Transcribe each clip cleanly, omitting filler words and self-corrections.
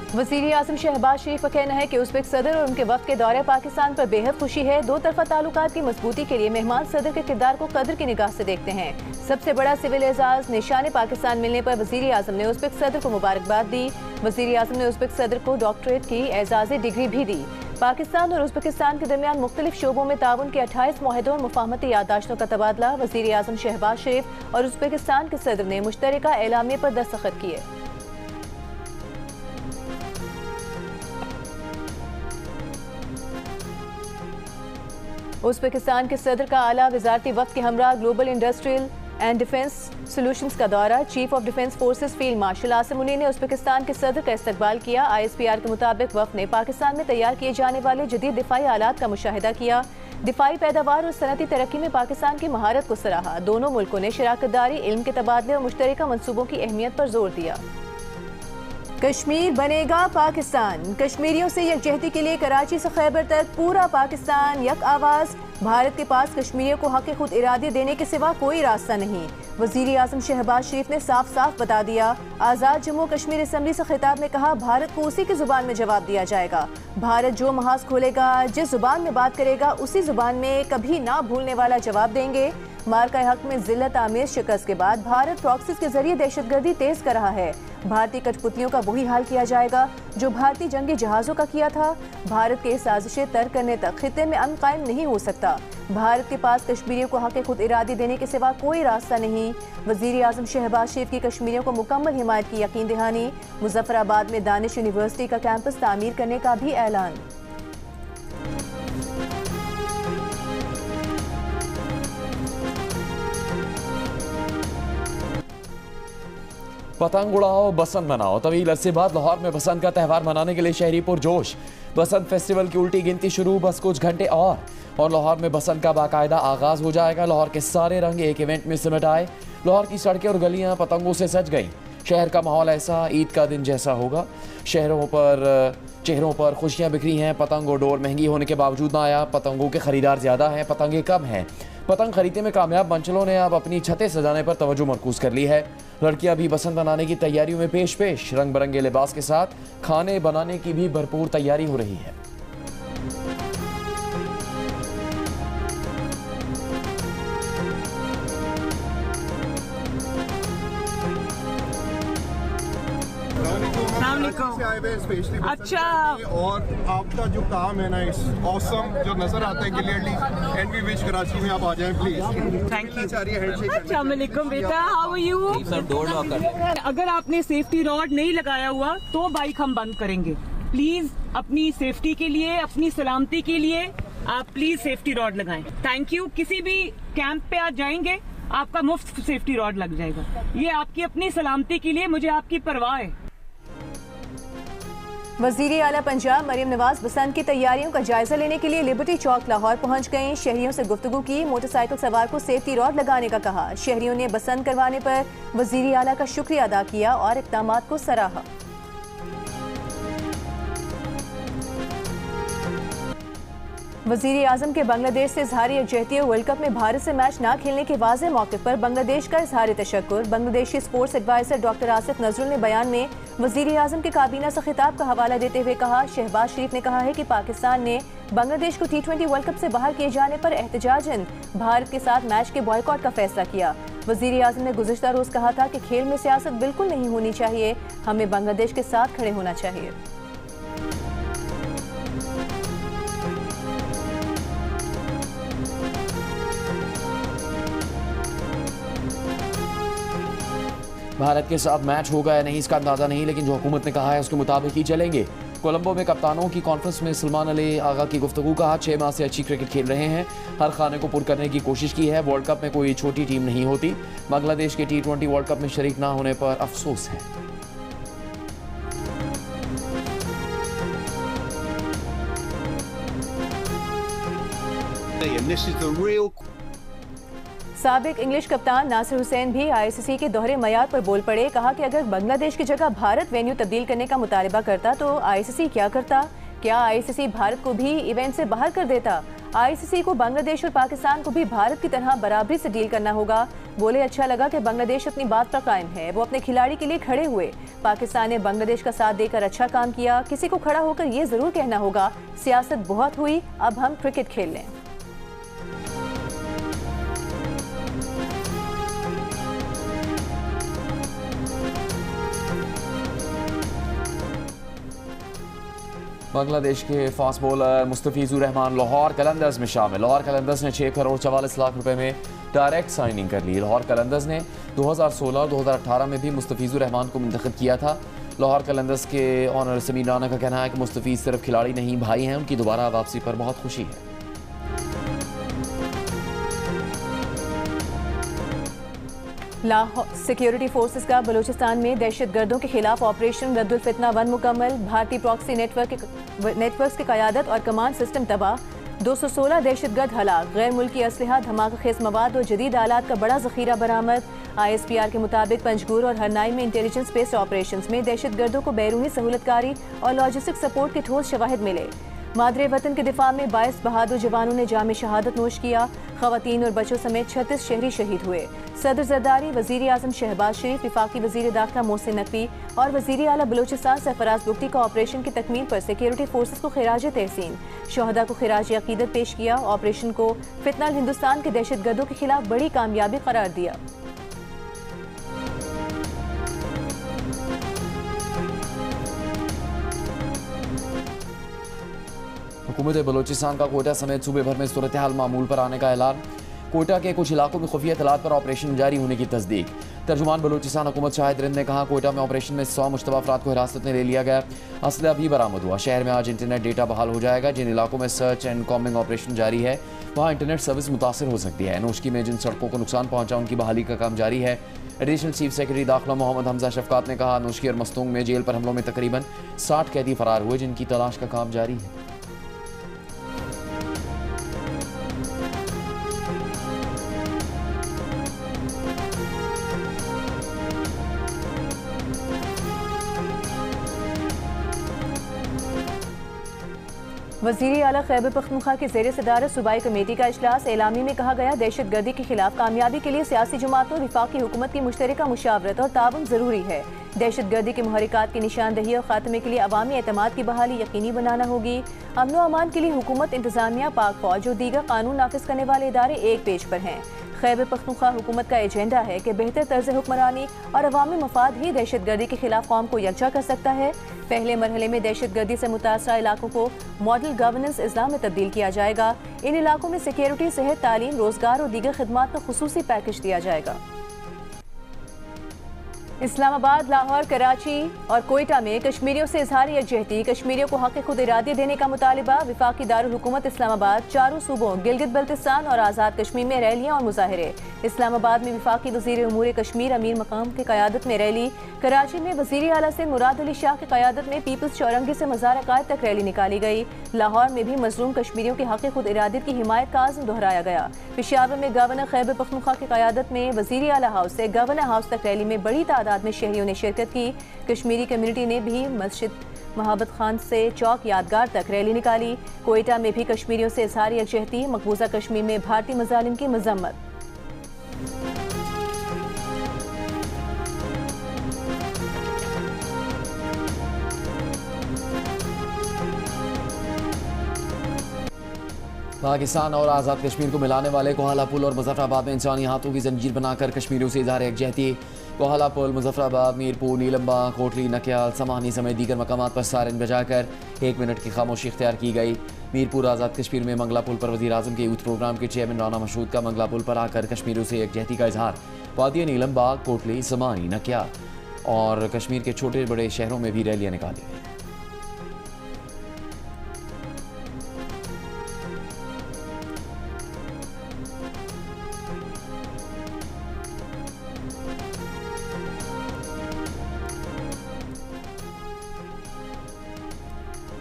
वज़ीर आज़म शहबाज शरीफ का कहना है कि उज़्बेक सदर और उनके वफ़द के दौरे पाकिस्तान पर बेहद खुशी है। दो तरफा ताल्लुकात की मजबूती के लिए मेहमान सदर के किरदार को कदर की निगाह से देखते हैं। सबसे बड़ा सिविल एजाज निशान पाकिस्तान मिलने पर वज़ीर आज़म ने उज़्बेक सदर को मुबारकबाद दी। वज़ीर आज़म ने उज़्बेक सदर को डॉक्टरेट की एजाज़ी डिग्री भी दी। पाकिस्तान और उज़्बेकिस्तान के दरमियान मुख्तलिफ शोबों में ताउन के 28 मुआहदों और मुफाहमती याददाश्तों का तबादला। वज़ीर आज़म शहबाज शरीफ और उज़्बेकिस्तान के सदर ने मुश्तरका एलामिये पर दस्तखत किए। उज़्बेकिस्तान के सदर का आला वजारती वक्त के हमरा global industrial and defence solutions का दौरा। Chief of defence forces field marshal Asim Munir ने उज़्बेकिस्तान के सदर का इस्तकबाल किया। ISPR के मुताबिक वफ़द ने पाकिस्तान में तैयार किए जाने वाले जदीद दिफाई आलात का मुशाहिदा किया। दिफाई पैदावार और सनती तरक्की में पाकिस्तान की महारत को सराहा। दोनों मुल्कों ने शराकत दारी, इल्म के तबादले और मुश्तरका मनसूबों की अहमियत पर जोर दिया। कश्मीर बनेगा पाकिस्तान। कश्मीरियों से यकजहती के लिए कराची से खैबर तक पूरा पाकिस्तान यक आवाज़। भारत के पास कश्मीरियों को हक़ खुद इरादे देने के सिवा कोई रास्ता नहीं। वज़ीर आज़म शहबाज शरीफ ने साफ साफ बता दिया। आज़ाद जम्मू कश्मीर असम्बली से खिताब में कहा, भारत को उसी की ज़ुबान में जवाब दिया जाएगा। भारत जो महाज खोलेगा, जिस ज़ुबान में बात करेगा, उसी ज़ुबान में कभी ना भूलने वाला जवाब देंगे। मार्का हक में जिल्लत आमेज शिकस्त के बाद भारत प्रॉक्सीज के जरिए दहशतगर्दी तेज कर रहा है। भारतीय कठपुतलियों का वही हाल किया जाएगा जो भारतीय जंगी जहाज़ों का किया था। भारत के साजिशें तर्क करने तक खिते में अमन कायम नहीं हो सकता। भारत के पास कश्मीरियों को हक़ खुद इरादे देने के सिवा कोई रास्ता नहीं। वज़ीर आज़म शहबाज शरीफ की कश्मीरियों को मुकम्मल हिमायत की यकीन दहानी। मुजफ्फराबाद में दानिश यूनिवर्सिटी का कैंपस तामीर करने का भी ऐलान। पतंग उड़ाओ, बसंत मनाओ। तवील अरसे बाद लाहौर में बसंत का त्यौहार मनाने के लिए शहरी पुरजोश। बसंत फेस्टिवल की उल्टी गिनती शुरू, बस कुछ घंटे और लाहौर में बसंत का बाकायदा आगाज हो जाएगा। लाहौर के सारे रंग एक इवेंट में सिमट आए। लाहौर की सड़कें और गलियां पतंगों से सज गईं। शहर का माहौल ऐसा ईद का दिन जैसा होगा। चेहरों पर खुशियां बिखरी हैं। पतंग और डोर महंगी होने के बावजूद ना आया। पतंगों के खरीदार ज़्यादा हैं, पतंगें कम हैं। पतंग खरीदने में कामयाब मंचलों ने अब अपनी छतें सजाने पर तवज्जो मरकूज कर ली है। लड़कियां भी बसंत मनाने की तैयारियों में पेश रंग बिरंगे लिबास के साथ खाने बनाने की भी भरपूर तैयारी हो रही है। अच्छा, और आपका जो काम है ना, इस ऑसम जो नजर आता है clearly, and we wish Karachi में आप आ जाएं प्लीज। Thank you. अस्सलाम वालेकुम बेटा, हाउ आर यू? अगर आपने सेफ्टी रॉड नहीं लगाया हुआ तो बाइक हम बंद करेंगे। प्लीज अपनी सेफ्टी के लिए, अपनी सलामती के लिए आप प्लीज सेफ्टी रॉड लगाएं। Thank you. किसी भी कैंप पे आप जाएंगे आपका मुफ्त सेफ्टी रॉड लग जाएगा। ये आपकी अपनी सलामती के लिए, मुझे आपकी परवाह है। वज़ीर आला पंजाब मरीम नवाज बसंत की तैयारियों का जायजा लेने के लिए लिबर्टी चौक लाहौर पहुंच गईं। शहरियों से गुफ्तगू की, मोटरसाइकिल सवार को सेफ्टी रॉड लगाने का कहा। शहरियों ने बसंत करवाने पर वज़ीर आला का शुक्रिया अदा किया और इक़दामात को सराहा। वज़ीर आज़म के बांग्लादेश से इज़हार यकजहती। वर्ल्ड कप में भारत से मैच ना खेलने के वाज़ेह मौक़िफ़ पर बांग्लादेश का इज़हार तशक्कुर। Bangladeshi sports adviser doctor Asif Nazrul ने बयान में वज़ीर आज़म के काबीना से खिताब का हवाला देते हुए कहा, शहबाज शरीफ ने कहा है कि पाकिस्तान ने बांग्लादेश को T20 वर्ल्ड कप से बाहर किए जाने पर एहतजाजन भारत के साथ मैच के बॉयकॉट का फैसला किया। वज़ीर आज़म ने गुज़िश्ता रोज़ कहा था कि खेल में सियासत बिल्कुल नहीं होनी चाहिए, हमें बांग्लादेश के साथ खड़े होना चाहिए। भारत के साथ मैच होगा या नहीं इसका अंदाज़ा नहीं, लेकिन जो हुकूमत ने कहा है उसके मुताबिक ही चलेंगे। कोलंबो में कप्तानों की कॉन्फ्रेंस में सलमान अली आगा की गुफ्तगू कहा, 6 माह से अच्छी क्रिकेट खेल रहे हैं, हर खाने को पुर करने की कोशिश की है। वर्ल्ड कप में कोई छोटी टीम नहीं होती। बांग्लादेश के T20 वर्ल्ड कप में शरीक ना होने पर अफसोस है। साबिक इंग्लिश कप्तान नासिर हुसैन भी ICC के दोहरे मयार पर बोल पड़े। कहा कि अगर बांग्लादेश की जगह भारत वेन्यू तब्दील करने का मुतालबा करता तो ICC क्या करता? क्या ICC भारत को भी इवेंट से बाहर कर देता? आईसीसी को बांग्लादेश और पाकिस्तान को भी भारत की तरह बराबरी से डील करना होगा। बोले अच्छा लगा कि बांग्लादेश अपनी बात पर कायम है, वो अपने खिलाड़ी के लिए खड़े हुए। पाकिस्तान ने बांग्लादेश का साथ देकर अच्छा काम किया। किसी को खड़ा होकर ये जरूर कहना होगा सियासत बहुत हुई, अब हम क्रिकेट खेल लें। बांग्लादेश के फास्ट बॉलर मुस्तफिजुर रहमान लाहौर कलंदर्स में शामिल। लाहौर कलंदर्स ने 6 करोड़ 44 लाख रुपए में डायरेक्ट साइनिंग कर ली। लाहौर कलंदर्स ने 2016 और 2018 में भी मुस्तफिजुर रहमान को मुंतखब किया था। लाहौर कलंदर्स के ऑनर समीर राना का कहना है कि मुस्तफिज सिर्फ खिलाड़ी नहीं भाई हैं, उनकी दोबारा वापसी पर बहुत खुशी है। लाहौर सिक्योरिटी फोर्सेस का बलूचिस्तान में दहशतगर्दों के खिलाफ ऑपरेशन रद्दुल फितना 1 मुकम्मल। भारतीय प्रॉक्सी नेटवर्क्स की क़यादत और कमांड सिस्टम तबाह। 216 दहशतगर्द हलाक। गैर मुल्की असलहा, धमाका खेज मवाद और जदीद आलात का बड़ा जखीरा बरामद। ISPR के मुताबिक पंजगुर और हरनाई में इंटेलिजेंस बेस्ड ऑपरेशंस में दहशतगर्दों को बैरूनी सहूलतकारी और लॉजिस्टिक सपोर्ट के ठोस शवाहिद मिले। मादरे वतन के दिफा में 22 बहादुर जवानों ने जाम शहादत नोश किया। खवातीन और बच्चों समेत 36 शहरी शहीद हुए। सदर जरदारी, वजीर आजम शहबाज शरीफ, विफाकी वजीर दाखिला मोहसिन नकवी और वजीर आला बलूचिस्तान सरफराज बुख्ती का ऑपरेशन की तकमील पर सिक्योरिटी फोर्सेस को खिराज तहसीन। शहदा को खिराज अकीदत पेश किया। ऑपरेशन को फितनल हिंदुस्तान के दहशतगर्दों के खिलाफ बड़ी कामयाबी करार दिया। हुकूमत बलूचिस्तान का कोयटा समेत सूबे भर में सूरत हाल मामूल पर आने का ऐलान। कोयटा के कुछ इलाकों में खुफिया इतलात पर ऑपरेशन जारी होने की तस्दीक। तर्जुमान बलूचिस्तान हुकूमत शाहिद रिंद ने कहा कोयटा में ऑपरेशन में 100 मुश्तबा अफराद को हिरासत में ले लिया गया। असला भी बरामद हुआ। शहर में आज इंटरनेट डेटा बहाल हो जाएगा। जिन इलाकों में सर्च एंड कॉम्बिंग ऑपरेशन जारी है वहाँ इंटरनेट सर्विस मुतासर हो सकती है। नोशकी में जिन सड़कों को नुकसान पहुंचा उनकी बहाली का काम जारी है। एडिशनल चीफ सेक्रेटरी दाखिला मोहम्मद हमजा शफकात ने कहा नोशकी और मस्तूंग में जेल पर हमलों में तकरीबन 60 कैदी फरार हुए, जिनकी तलाश का काम जारी है। वज़ीर आला खैबर पख्तूनख्वा की ज़ेर सदारत सूबाई कमेटी का इजलास। एलामी में कहा गया दहशत गर्दी के खिलाफ कामयाबी के लिए सियासी जमातों, वफाकी हुकूमत की मुश्तरका मुशावरत और ताउन ज़रूरी है। दहशत गर्दी के मुहरिकात की निशानदही और खात्मे के लिए अवामी एतमाद की बहाली यकीनी बनाना होगी। अमन व अमान के लिए हुकूमत, इंतजामिया, पाक फौज और दीगर कानून नाफिज करने वाले इदारे एक पेज पर हैं। खैबर पख्तूनख्वा हुकूमत का एजेंडा है कि बेहतर तर्ज हुक्मरानी और अवामी मफाद ही दहशत गर्दी के खिलाफ कौम को यकजा कर सकता है। पहले मरहले में दहशत गर्दी से मुतासरा इलाकों को मॉडल गवर्नेंस इस्लाम में तब्दील किया जाएगा। इन इलाकों में सिक्योरिटी, सेहत, तालीम, रोजगार और दीगर खिदमात का खुसूसी पैकेज दिया जाएगा। इस्लामाबाद, लाहौर, कराची और कोयटा में कश्मीरियों से इजहार यकजहती। कश्मीरियों को हक़ खुद इरादी देने का मुतालिबा। विफाकी दारुल हुकूमत इस्लामाबाद, चारों सूबों गिलगित बल्तिस्तान और आज़ाद कश्मीर में रैलियां और मुजाहरे। इस्लामाबाद में विफाकी वज़ीर उमूर कश्मीर अमीर मकाम की क़यादत में रैली। कराची में वज़ीर आला से मुराद अली शाह की क़यादत में पीपल्स चौरंगी से मज़ार अक़ायद तक रैली निकाली गई। लाहौर में भी मज़लूम कश्मीरियों के हक़ खुद इरादत की हिमायत का आज़म दोहराया गया। पेशावर में गवर्नर खैबर पख्तूनख्वा की क़यादत में वज़ीर आला हाउस से गवर्नर हाउस तक रैली में बड़ी तादाद में शहरियों ने शिरकत की। कश्मीरी कम्युनिटी ने भी मस्जिद मोहब्बत खान से चौक यादगार तक रैली निकाली। कोयटा में भी कश्मीरियों से इजहार यकजहती। मकबूजा कश्मीर में भारतीय मज़ालिम की मजम्मत। पाकिस्तान और आज़ाद कश्मीर को मिलाने वाले कोहाला पुल और मुजफ्फराबाद में इंसानी हाथों की जंजीर बनाकर कश्मीरियों से इजहार यकजहती। कोहाला पुल, मुजफ्फराबाद, मीरपुर, नीलमबाग, कोटली, नक्याल, समानी समेत दीगर मकामात पर सायरन बजाकर 1 मिनट की खामोशी इख्तियार की गई। मीरपुर आज़ाद कश्मीर में मंगला पुल पर वज़ीर आज़म के यूथ प्रोग्राम के चेयरमैन राना मशहूद का मंगला पुल पर आकर कश्मीरियों से यकजहती का इजहार। वादिया नीलमबाग, कोटली, समानी, नक्याल और कश्मीर के छोटे बड़े शहरों में भी रैलियाँ निकाली गई।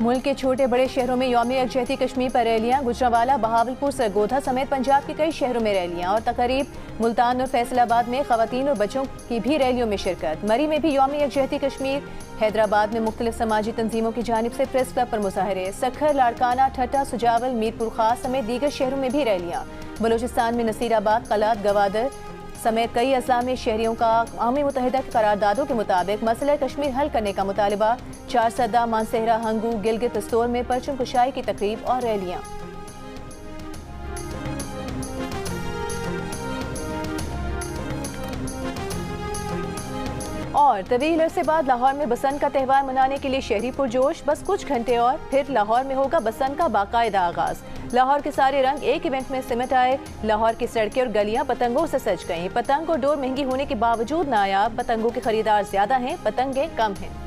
मुल्क के छोटे बड़े शहरों में यौम यकजहती कश्मीर पर रैलियां। गुजरांवाला, बहावलपुर, सरगोधा समेत पंजाब के कई शहरों में रैलियां और तकरीब। मुल्तान और फैसलाबाद में खवातीन और बच्चों की भी रैलियों में शिरकत। मरी में भी यौम यकजहती कश्मीर। हैदराबाद में मुख्तलिफ समाजी तंजीमों की जानिब से प्रेस क्लब पर मुजाहरे। सखर, लाड़काना, ठट्टा, सुजावल, मीरपुर खास समेत दीगर शहरों में भी रैलियां। बलोचिस्तान में नसीराबाद, कलात, गवादर समेत कई अजला में शहरियों का अक़वाम मुत्तहिदा के करारदादों के मुताबिक मसला कश्मीर हल करने का मुतालबा। चारसदा, मानसेहरा, हंगू, गिलगित बल्तिस्तान में परचम कुशाई की तकरीब और रैलियां। और तवील अरसे बाद लाहौर में बसंत का त्यौहार मनाने के लिए शहरी पुरजोश। बस कुछ घंटे और फिर लाहौर में होगा बसंत का बाकायदा आगाज। लाहौर के सारे रंग एक इवेंट में सिमट आए। लाहौर की सड़कें और गलियां पतंगों से सज गईं। पतंग और डोर महंगी होने के बावजूद नायाब। पतंगों के खरीदार ज्यादा हैं, पतंगें कम हैं।